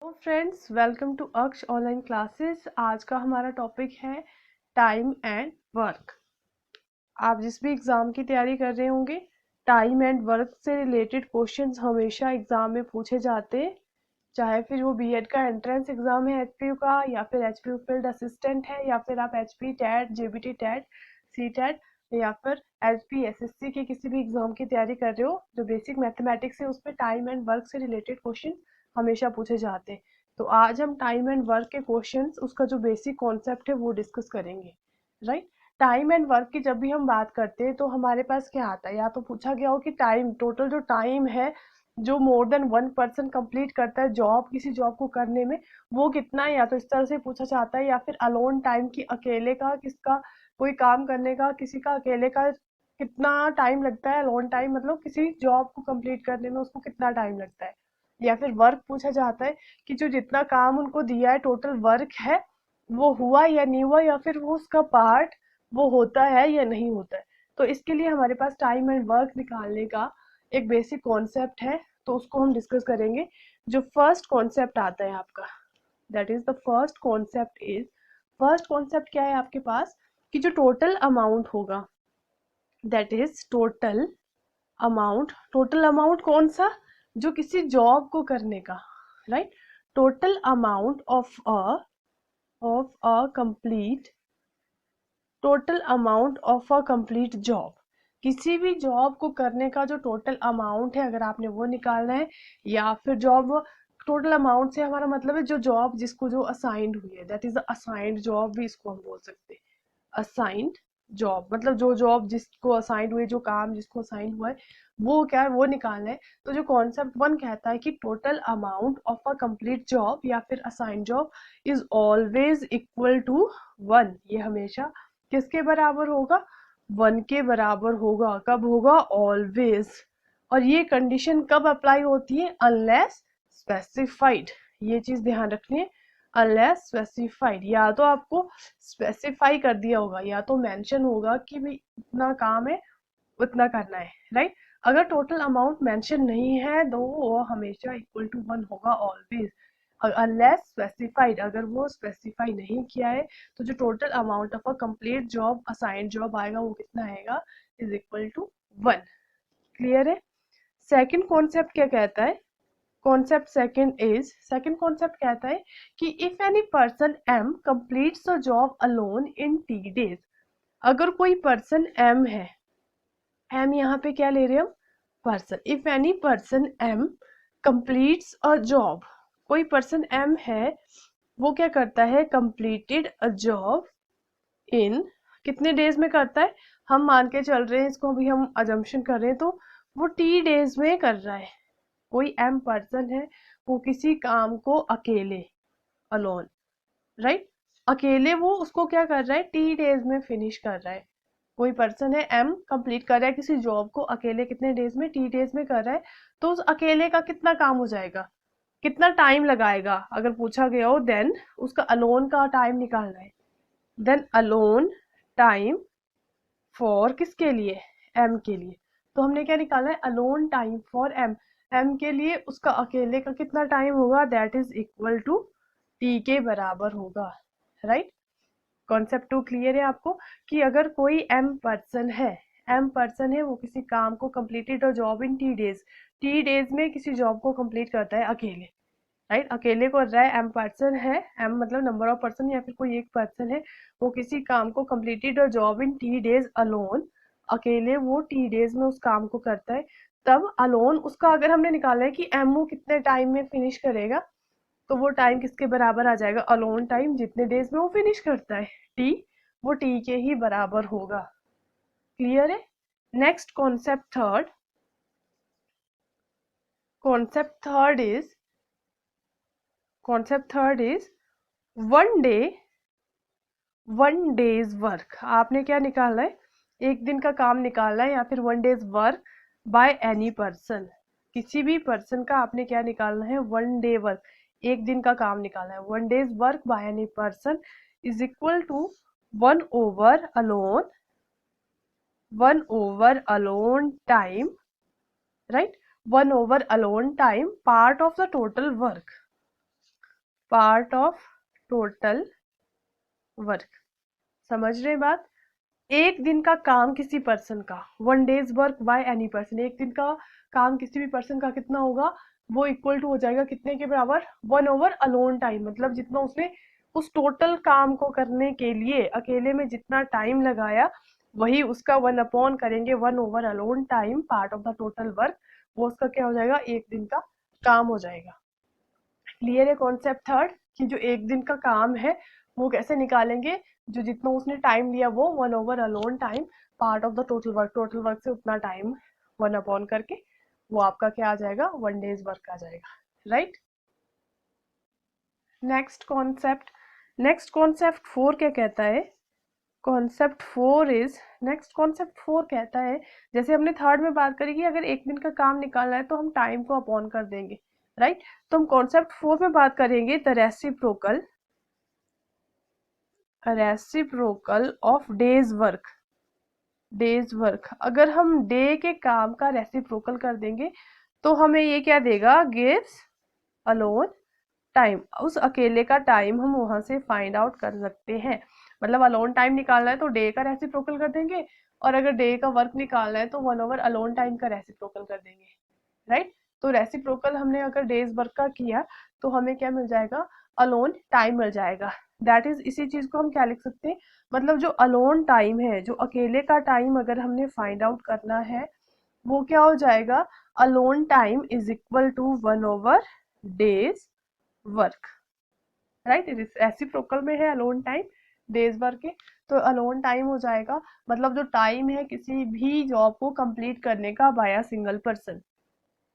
तो friends, welcome to अक्ष online classes. आज का हमारा टॉपिक है टाइम एंड वर्क। आप जिस भी एग्ज़ाम की तैयारी कर रहे होंगे, टाइम एंड वर्क से रिलेटेड क्वेश्चंस हमेशा एग्ज़ाम में पूछे जाते हैं। चाहे फिर वो बीएड का एंट्रेंस एग्ज़ाम है एचपीयू का, या फिर एचपीयू फील्ड असिस्टेंट है, या फिर आप HP TET, JBT TET, C TET, या फिर एचपी एसएससी के किसी भी एग्ज़ाम की तैयारी कर रहे हो जो बेसिक मैथमेटिक्स है, उसमें टाइम एंड वर्क से रिलेटेड क्वेश्चन हमेशा पूछे जाते हैं। तो आज हम टाइम एंड वर्क के क्वेश्चंस, उसका जो बेसिक कॉन्सेप्ट है वो डिस्कस करेंगे। राइट। टाइम एंड वर्क की जब भी हम बात करते हैं तो हमारे पास क्या आता है, या तो पूछा गया हो कि टाइम, टोटल जो टाइम है जो मोर देन वन पर्सन कंप्लीट करता है जॉब, किसी जॉब को करने में, वो कितना है। या तो इस तरह से पूछा जाता है, या फिर अलोन टाइम की अकेले का, किसका कोई काम करने का, किसी का अकेले का कितना टाइम लगता है। अलोन टाइम मतलब किसी जॉब को कंप्लीट करने में उसको कितना टाइम लगता है। या फिर वर्क पूछा जाता है कि जो जितना काम उनको दिया है, टोटल वर्क है, वो हुआ या नहीं हुआ, या फिर वो उसका पार्ट वो होता है या नहीं होता है। तो इसके लिए हमारे पास टाइम एंड वर्क निकालने का एक बेसिक कॉन्सेप्ट है, तो उसको हम डिस्कस करेंगे। जो फर्स्ट कॉन्सेप्ट आता है आपका, that is the first concept is, first concept क्या है आपके पास, कि जो टोटल अमाउंट होगा, दैट इज टोटल अमाउंट कौन सा, जो किसी जॉब को करने का। Right. Total amount of a complete total amount of a complete job, किसी भी जॉब को करने का जो टोटल अमाउंट है, अगर आपने वो निकालना है। या फिर जॉब, टोटल अमाउंट से हमारा मतलब है जो जॉब जिसको जो असाइंड हुई है, दैट इज असाइंड जॉब भी इसको हम बोल सकते हैं। असाइंड जॉब मतलब जो जॉब जिसको असाइंड हुई, जो काम जिसको असाइन हुआ है, वो क्या है, वो निकालना है। तो जो कॉन्सेप्ट वन कहता है कि total amount of a complete job या फिर assigned job is always equal to one, ये हमेशा किसके बराबर होगा, वन के बराबर होगा। कब होगा, ऑलवेज। और ये कंडीशन कब अप्लाई होती है, अनलेस स्पेसिफाइड। ये चीज ध्यान रखनी है, अनलेस स्पेसिफाइड। या तो आपको स्पेसिफाई कर दिया होगा, या तो मेंशन होगा कि भाई इतना काम है, उतना करना है। राइट। अगर टोटल अमाउंट मेंशन नहीं है तो वो हमेशा इक्वल टू वन होगा, ऑलवेज। अनलेस स्पेसिफाइड, अगर वो स्पेसिफाई नहीं किया है, तो जो total amount of a complete job, assigned job आएगा, वो कितना आएगा, is equal to one. Clear है। सेकंड कॉन्सेप्ट क्या कहता है, सेकंड कॉन्सेप्ट कहता है कि if any person M completes a job alone in T days, अगर कोई पर्सन एम है, एम यहाँ पे क्या ले रहे हैं हम, person. If any person M completes a job, कोई पर्सन एम है, वो क्या करता है, कंप्लीटेड अ जॉब इन, कितने डेज में करता है, हम मान के चल रहे हैं इसको, अभी हम अजम्पशन कर रहे हैं, तो वो टी डेज में कर रहा है। कोई एम पर्सन है, वो किसी काम को अकेले, अलोन, राइट, अकेले वो उसको क्या कर रहा है, टी डेज में फिनिश कर रहा है। कोई पर्सन है एम, कंप्लीट कर रहा है किसी जॉब को अकेले, कितने डेज में, टी डेज में कर रहा है। तो उस अकेले का कितना काम हो जाएगा, कितना टाइम लगाएगा, अगर पूछा गया हो, देन उसका अलोन का टाइम निकालना है। देन अलोन टाइम फॉर किसके लिए, एम के लिए। तो हमने क्या निकाला है, alone time for M, M के लिए उसका अकेले का कितना टाइम होगा, that is equal to T के बराबर होगा। राइट। कॉन्सेप्ट टू क्लियर है आपको, कि अगर कोई एम पर्सन है, वो किसी काम को कंप्लीटेड और जॉब इन टी डेज में किसी जॉब को कंप्लीट करता है अकेले। राइट। अकेले कर रहा है, एम पर्सन है, एम मतलब नंबर ऑफ पर्सन, या फिर कोई एक पर्सन है, वो किसी काम को कंप्लीटेड और job in T days alone, अकेले वो टी डेज में उस काम को करता है। तब अलोन उसका अगर हमने निकाला है कि एम वो कितने टाइम में फिनिश करेगा, तो वो टाइम किसके बराबर आ जाएगा, अलोन टाइम, जितने डेज में वो फिनिश करता है, टी, वो टी के ही बराबर होगा। क्लियर है। Next concept third is one day's work. आपने क्या निकालना है, एक दिन का काम निकालना है, या फिर one day's work by any person, किसी भी पर्सन का आपने क्या निकालना है, वन डे वर्क, एक दिन का काम निकालना है। One day's work by any person is equal to one over alone time, right, one over alone time part of the total work. Part of total work. समझ रहे हैं बात? एक दिन का काम किसी पर्सन का, 1 days work by any person, एक दिन का काम किसी भी पर्सन का कितना होगा, वो इक्वल टू हो जाएगा कितने के बराबर, 1 ओवर अलोन टाइम। मतलब जितना उसने उस टोटल काम को करने के लिए अकेले में जितना टाइम लगाया, वही उसका 1 अपॉन करेंगे 1 over alone time part of the total work, वो उसका क्या हो जाएगा, एक दिन का काम हो जाएगा। क्लियर है कॉन्सेप्ट थर्ड, कि जो एक दिन का काम है वो कैसे निकालेंगे, जो जितना उसने टाइम लिया वो 1 over alone time part of the total work, total work से उतना टाइम 1 अपॉन करके वो आपका क्या आ जाएगा, 1 डेज वर्क आ जाएगा। Right. Next concept, next concept 4 क्या कहता है, कॉन्सेप्ट 4 इज, नेक्स्ट कॉन्सेप्ट 4 कहता है, जैसे हमने थर्ड में बात करी कि अगर एक दिन का काम निकालना है तो हम टाइम को अपॉन कर देंगे। राइट। तो हम कॉन्सेप्ट 4 में बात करेंगे the reciprocal, reciprocal of days work. Days work, अगर हम डे के काम का रेसिप्रोकल कर देंगे तो हमें ये क्या देगा, गिव्स अलोन टाइम। उस अकेले का टाइम हम वहां से फाइंड आउट कर सकते हैं। मतलब अलोन टाइम निकालना है तो डे का रेसिप्रोकल कर देंगे, और अगर डे का वर्क निकालना है तो 1 ओवर अलोन टाइम का रेसिप्रोकल कर देंगे। राइट। तो रेसिप्रोकल हमने अगर डेज वर्क का किया तो हमें क्या मिल जाएगा, अलोन टाइम मिल जाएगा। दैट इज, इसी चीज को हम क्या लिख सकते हैं, मतलब जो अलोन टाइम है, जो अकेले का टाइम अगर हमने फाइंड आउट करना है, वो क्या हो जाएगा, alone time is equal to 1 over day's work. Right. Reciprocal में है अलोन टाइम डेज वर्क के, तो अलोन टाइम हो जाएगा, मतलब जो टाइम है किसी भी जॉब को कंप्लीट करने का by a single person.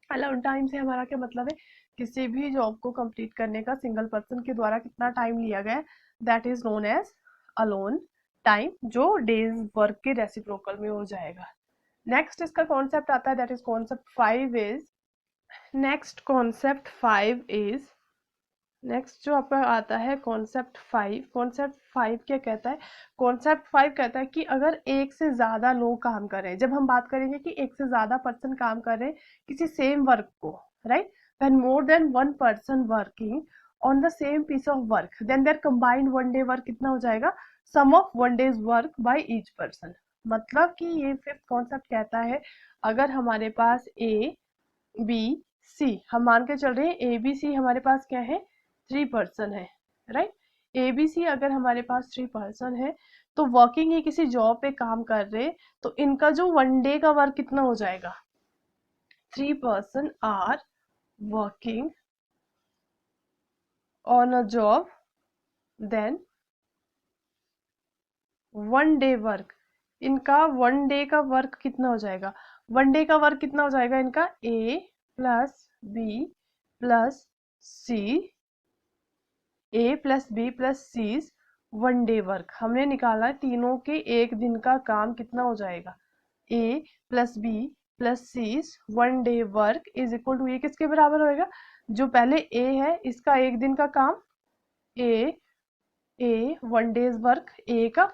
Alone time से हमारा क्या मतलब है, किसी भी जॉब को कंप्लीट करने का सिंगल पर्सन के द्वारा कितना टाइम लिया गया, that is known as alone time, जो डेज वर्क के रेसिप्रोकल में हो जाएगा। नेक्स्ट इसका कॉन्सेप्ट आता है, that is concept 5 is, next concept 5 is, next जो आपका आता है कॉन्सेप्ट 5। कॉन्सेप्ट 5 क्या कहता है, कॉन्सेप्ट 5 कहता है कि अगर एक से ज्यादा लोग काम कर रहे हैं, जब हम बात करेंगे कि एक से ज्यादा पर्सन काम कर रहे हैं किसी सेम वर्क को, right, when more than one person working on the same piece of work, then their combined 1 day work कितना हो जाएगा, sum of 1 days work by each person. मतलब कि ये फिफ्थ कॉन्सेप्ट कहता है, अगर हमारे पास ए बी सी, हम मान के चल रहे हैं ए बी सी हमारे पास क्या है, 3 पर्सन है। राइट। ए बी सी अगर हमारे पास 3 पर्सन है तो वर्किंग ये किसी जॉब पे काम कर रहे, तो इनका जो 1 डे का वर्क कितना हो जाएगा, 3 person are working on a job, then 1 day work, इनका 1 डे का वर्क कितना हो जाएगा, 1 डे का वर्क कितना हो जाएगा इनका, ए प्लस बी प्लस सी, ए plus B plus C 1 day work हमने निकाला है, तीनों के एक दिन का काम कितना हो जाएगा, A plus B plus C 1 day work is equal to, ये किसके बराबर होएगा, जो पहले ए है इसका एक दिन का काम, ए ए 1 डेज वर्क ए का,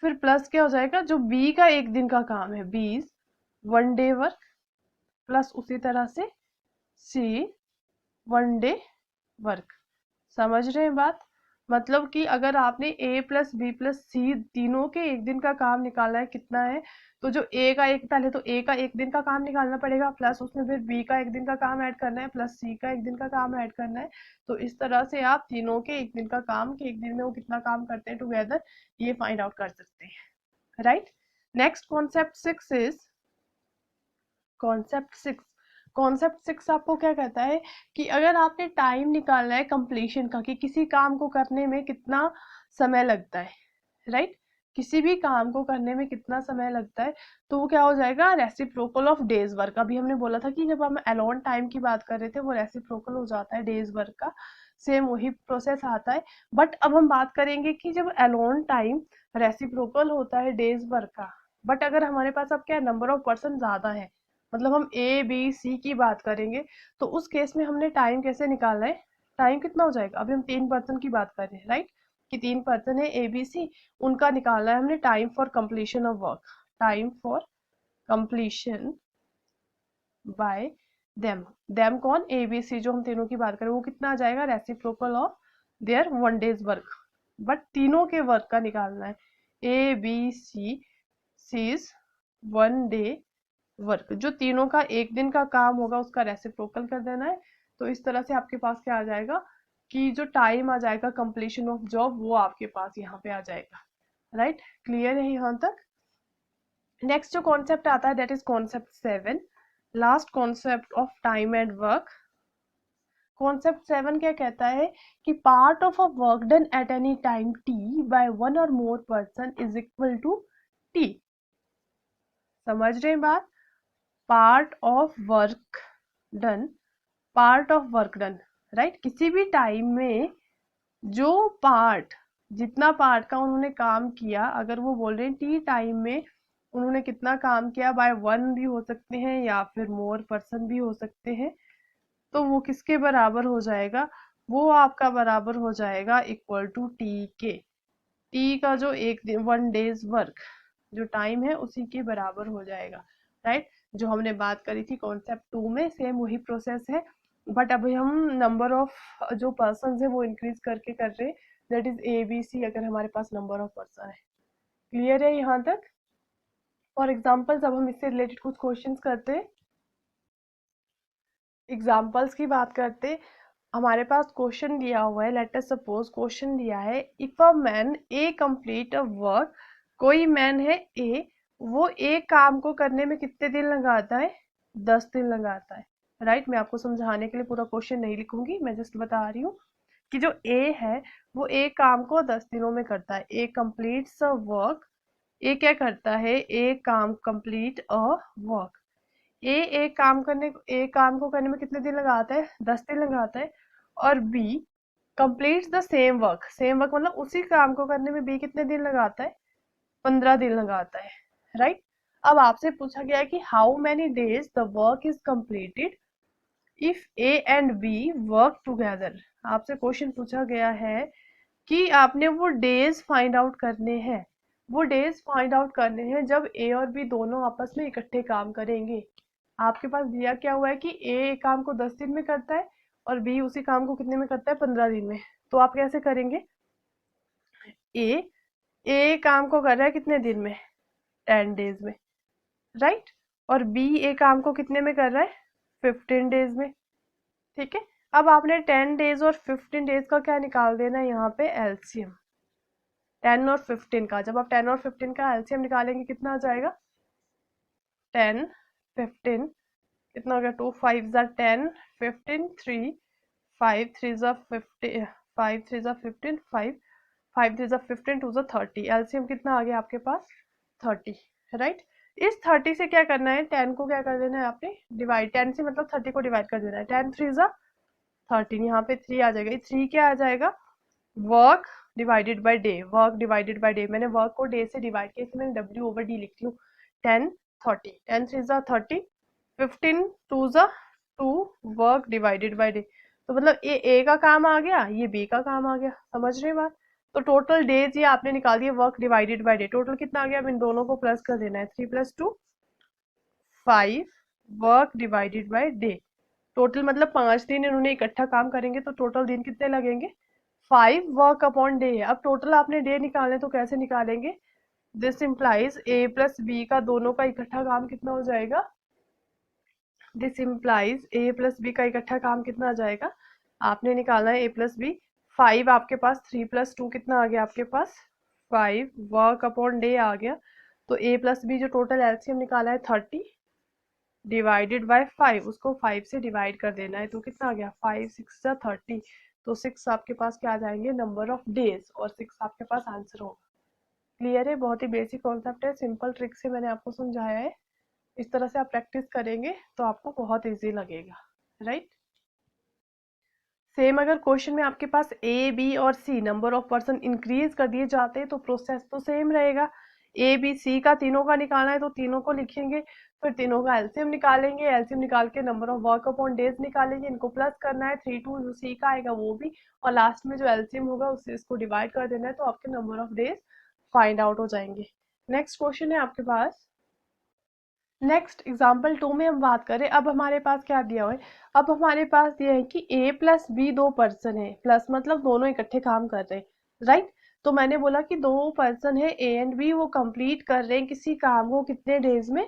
फिर प्लस क्या हो जाएगा, जो बी का एक दिन का काम है, बी 1 डे वर्क, प्लस उसी तरह से सी 1 डे वर्क। समझ रहे हैं बात? मतलब कि अगर आपने ए प्लस बी प्लस सी तीनों के एक दिन का काम निकालना है कितना है, तो जो ए का एक, पहले तो ए का एक दिन का काम निकालना पड़ेगा, प्लस उसमें फिर बी का एक दिन का काम ऐड करना है, प्लस सी का एक दिन का काम ऐड करना है। तो इस तरह से आप तीनों के एक दिन का काम कि एक दिन में वो कितना काम करते हैं टुगेदर, ये फाइंड आउट कर सकते हैं। Right. Next concept 6 is, concept 6, concept 6 आपको क्या कहता है कि अगर आपने टाइम निकालना है कंप्लीशन का, कि किसी काम को करने में कितना समय लगता है, राइट, किसी भी काम को करने में कितना समय लगता है, तो वो क्या हो जाएगा, रेसिप्रोकल ऑफ डेज वर्क। अभी हमने बोला था कि जब हम अलोन टाइम की बात कर रहे थे वो रेसिप्रोकल हो जाता है डेज वर्क का, सेम वही प्रोसेस आता है। बट अब हम बात करेंगे कि जब अलोन टाइम रेसिप्रोकल होता है डेज वर्क का, बट अगर हमारे पास अब क्या नंबर ऑफ पर्सन ज्यादा है, मतलब हम ए बी सी की बात करेंगे, तो उस केस में हमने टाइम कैसे निकालना है, टाइम कितना हो जाएगा, अभी हम 3 पर्सन की बात कर रहे हैं, राइट, कि 3 पर्सन है ए बी सी, उनका निकालना है हमने time for completion of work, time for completion bye them, them कौन, ए बी सी जो हम तीनों की बात करें, वो कितना आ जाएगा, reciprocal of their 1 days work, but तीनों के वर्क का निकालना है। A B C C's 1 day work, जो तीनों का एक दिन का काम होगा उसका रेसिप्रोकल कर देना है। तो इस तरह से आपके पास क्या आ जाएगा कि जो टाइम आ जाएगा कंप्लीशन ऑफ जॉब वो आपके पास यहाँ पे आ जाएगा। राइट, क्लियर है यहाँ तक? नेक्स्ट जो कॉन्सेप्ट आता है that is concept 7, last concept of time and work. Concept 7 क्या कहता है कि part of a work done at any time T by one और more person is equal to T. समझ रहे हैं बात? Part of work done, part of work done, right, किसी भी टाइम में जो पार्ट, जितना पार्ट का उन्होंने काम किया, अगर वो बोल रहे हैं टी टाइम में उन्होंने कितना काम किया, बाय वन भी हो सकते हैं या फिर मोर पर्सन भी हो सकते हैं, तो वो किसके बराबर हो जाएगा? वो आपका बराबर हो जाएगा इक्वल टू टी के। टी का जो एक दिन 1 डेज वर्क जो टाइम है उसी के बराबर हो जाएगा। राइट, जो हमने बात करी थी कॉन्सेप्ट 2 में सेम वही प्रोसेस है, बट अभी हम नंबर ऑफ जो पर्सन है वो इंक्रीज करके कर रहे हैं, that is A B C, अगर हमारे पास नंबर ऑफ पर्सन है। क्लियर है यहाँ तक? फॉर एग्जाम्पल जब हम इससे रिलेटेड कुछ क्वेश्चंस करते हैं, एग्जाम्पल्स की बात करते, हमारे पास क्वेश्चन दिया हुआ है, लेट अस सपोज क्वेश्चन दिया है if a man A complete a work, कोई मैन है ए, वो एक काम को करने में कितने दिन लगाता है? 10 दिन लगाता है। राइट, मैं आपको समझाने के लिए पूरा क्वेश्चन नहीं लिखूंगी, मैं जस्ट बता रही हूँ कि जो ए है वो एक काम को 10 दिनों में करता है। ए कंप्लीट्स अ वर्क, ए क्या करता है? एक काम, कंप्लीट अ वर्क, ए एक काम करने, एक काम को करने में कितने दिन लगाता है? 10 दिन लगाता है। और B completes the same work, same work मतलब उसी काम को करने में बी कितने दिन लगाता है? 15 दिन लगाता है। राइट, अब आपसे पूछा गया है कि how many days the work is completed if A and B work together. आपसे क्वेश्चन पूछा गया है कि आपने वो डेज फाइंड आउट करने हैं, वो डेज फाइंड आउट करने हैं जब ए और बी दोनों आपस में इकट्ठे काम करेंगे। आपके पास दिया क्या हुआ है कि ए काम को 10 दिन में करता है और बी उसी काम को कितने में करता है? 15 दिन में। तो आप कैसे करेंगे? ए ए काम को कर रहा है कितने दिन में? 10 डेज में। राइट, और बी ए काम को कितने में कर रहा है? 15 डेज में। ठीक है, अब आपने 10 डेज और 15 डेज का क्या निकाल देना है यहाँ पे? एलसीएम। 10 और 15 का, जब आप 10 और 15 का एलसीएम निकालेंगे कितना आ जाएगा? 10 15 कितना हो गया? 2 5 ज़ा 10, 15 3, 5 3 ज़ा 50, 5 3 ज़ा 15, 5 5 3 ज़ा 15, 2 ज़ा 30, एलसीएम कितना आ गया आपके पास? 30। राइट, इस 30 से क्या करना है? 10 को क्या कर देना है आपने? डिवाइड, 10 से मतलब 30 को डिवाइड कर देना है। 10 3 ज़ा 13, यहाँ पे 3 आ जाएगा। 3 क्या आ जाएगा? Work divided by day, work divided by day, मैंने वर्क को डे से डिवाइड किया, इसलिए मैंने डब्ल्यू ओवर डी लिखती हूँ। 10 30, 10 3 ज़ा 30, 15 2 ज़ा 2, वर्क डिवाइडेड बाय डे। तो मतलब ये ए का काम आ गया, ये बी का काम आ गया। समझ रहे बात? तो टोटल डेज ये आपने निकाल दिया work divided by day, total कितना आ गया? अब इन दोनों को प्लस कर देना है। 3 + 2 5, work divided by day, total मतलब 5 दिन इन्होंने इकट्ठा काम करेंगे तो टोटल दिन कितने लगेंगे? 5 वर्क अपॉन डे है। अब टोटल आपने डे निकालने तो कैसे निकालेंगे? This implies A plus B का दोनों का इकट्ठा काम कितना हो जाएगा? This implies A plus B का इकट्ठा काम कितना आ जाएगा? आपने निकालना है ए प्लस बी। 5 आपके पास, 3 + 2 कितना आ गया आपके पास? 5 वर्क अपॉन डे आ गया। तो ए प्लस बी जो टोटल एलसीएम निकाला है 30 डिवाइडेड बाय 5, उसको 5 से डिवाइड कर देना है, तो कितना आ गया? 5 6 ज़ा 30, तो 6 आपके पास क्या आ जाएंगे? नंबर ऑफ डेज, और 6 आपके पास आंसर होगा। क्लियर है? बहुत ही बेसिक कॉन्सेप्ट है, सिंपल ट्रिक से मैंने आपको समझाया है। इस तरह से आप प्रैक्टिस करेंगे तो आपको बहुत इजी लगेगा। राइट, सेम अगर क्वेश्चन में आपके पास ए बी और C number of person increase कर दिए जाते हैं तो प्रोसेस तो सेम रहेगा। ए बी सी का तीनों का निकालना है तो तीनों को लिखेंगे, फिर तीनों का एलसीएम निकालेंगे, एलसीएम निकाल के number of work upon days निकालेंगे, इनको प्लस करना है, 3 2 जो सी का आएगा वो भी, और लास्ट में जो एलसीएम होगा उससे इसको डिवाइड कर देना है, तो आपके number of days find out हो जाएंगे। नेक्स्ट क्वेश्चन है आपके पास, नेक्स्ट एग्जाम्पल 2 में हम बात करें, अब हमारे पास क्या दिया हुआ है, अब हमारे पास दिया है कि ए प्लस बी दो पर्सन है, प्लस मतलब दोनों इकट्ठे काम कर रहे हैं, राइट। तो मैंने बोला कि दो पर्सन है ए एंड बी, वो कंप्लीट कर रहे हैं किसी काम को कितने डेज में,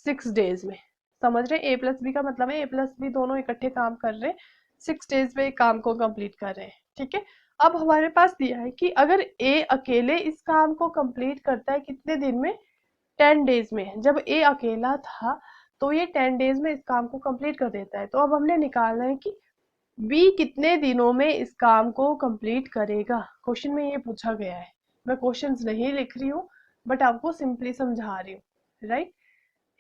6 डेज में। समझ रहे हैं, ए प्लस बी का मतलब है ए प्लस बी दोनों इकट्ठे काम कर रहे हैं, 6 डेज में एक काम को कंप्लीट कर रहे हैं, ठीक है। अब हमारे पास दिया है कि अगर ए अकेले इस काम को कंप्लीट करता है कितने दिन में, 10 डेज में। जब ए अकेला था तो ये 10 डेज में इस काम को कंप्लीट कर देता है। तो अब हमने निकालना है कि बी कितने दिनों में इस काम को कंप्लीट करेगा। क्वेश्चन में ये पूछा गया है, मैं क्वेश्चंस नहीं लिख रही हूँ बट आपको सिंपली समझा रही हूँ, राइट।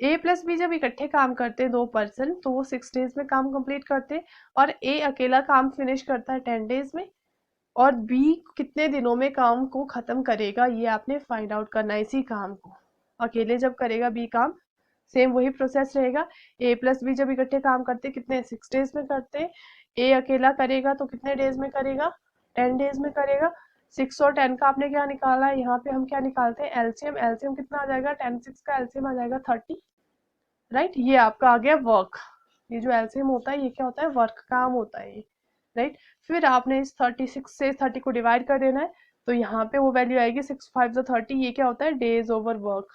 ए प्लस बी जब इकट्ठे काम करते हैं दो पर्सन तो वो 6 डेज में काम कंप्लीट करते हैं, और ए अकेला काम फिनिश करता है 10 डेज में, और बी कितने दिनों में काम को खत्म करेगा ये आपने फाइंड आउट करना है। इसी काम को अकेले जब करेगा बी काम, सेम वही प्रोसेस रहेगा। ए प्लस बी जब इकट्ठे काम करते कितने, 6 डेज में करते। ए अकेला करेगा तो कितने डेज में करेगा, 10 डेज में करेगा। 6 और 10 का आपने क्या निकाला है, यहाँ पे हम क्या निकालते हैं, एलसीएम। एलसीएम कितना आ जाएगा, 10 6 का एलसीएम आ जाएगा 30, राइट। ये आपका आ गया वर्क। ये जो एलसीएम होता है ये क्या होता है, वर्क काम होता है ये, राइट। फिर आपने इस 36 से 30 को डिवाइड कर देना है, तो यहाँ पे वो वैल्यू आएगी 6 5 30। ये क्या होता है, days over work,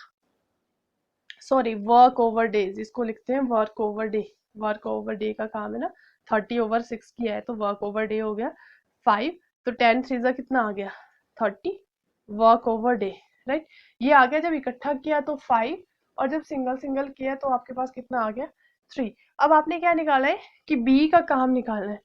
sorry work over days, इसको लिखते हैं work over day. Work over day का काम है ना, 30/6 किया है तो वर्क ओवर डे हो गया 5। तो 10 3 कितना आ गया, 30 वर्क ओवर डे, राइट। ये आ गया जब इकट्ठा किया तो 5, और जब सिंगल सिंगल किया तो आपके पास कितना आ गया, 3। अब आपने क्या निकाला है कि बी का काम निकालना है।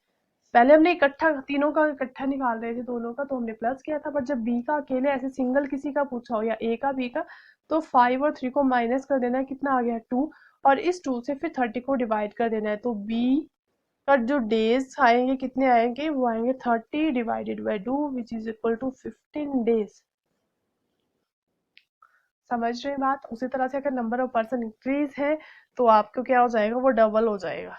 पहले हमने इकट्ठा तीनों का इकट्ठा निकाल रहे थे दोनों का, तो हमने प्लस किया था, पर जब बी का अकेले ऐसे सिंगल किसी का पूछा हो या ए का बी का, तो 5 और 3 को माइनस कर देना है, कितना आ गया 2, और इस 2 से फिर 30 को डिवाइड कर देना है। तो बी का जो डेज आएंगे कितने आएंगे, वो आएंगे 30/2 which is equal to 15 days. समझ रहे हैं बात। उसी तरह से अगर नंबर ऑफ पर्सन इंक्रीज है तो आपको क्या हो जाएगा, वो डबल हो जाएगा,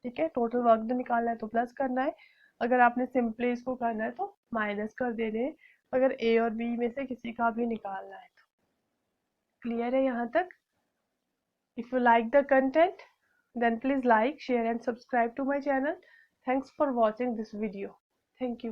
ठीक है। टोटल वर्क डन निकालना है तो प्लस करना है, अगर आपने सिंपली इसको करना है तो माइनस कर देने हैं, अगर ए और बी में से किसी का भी निकालना है तो। क्लियर है यहाँ तक। If you like the content then please like, share and subscribe to my channel. Thanks for watching this video. Thank you.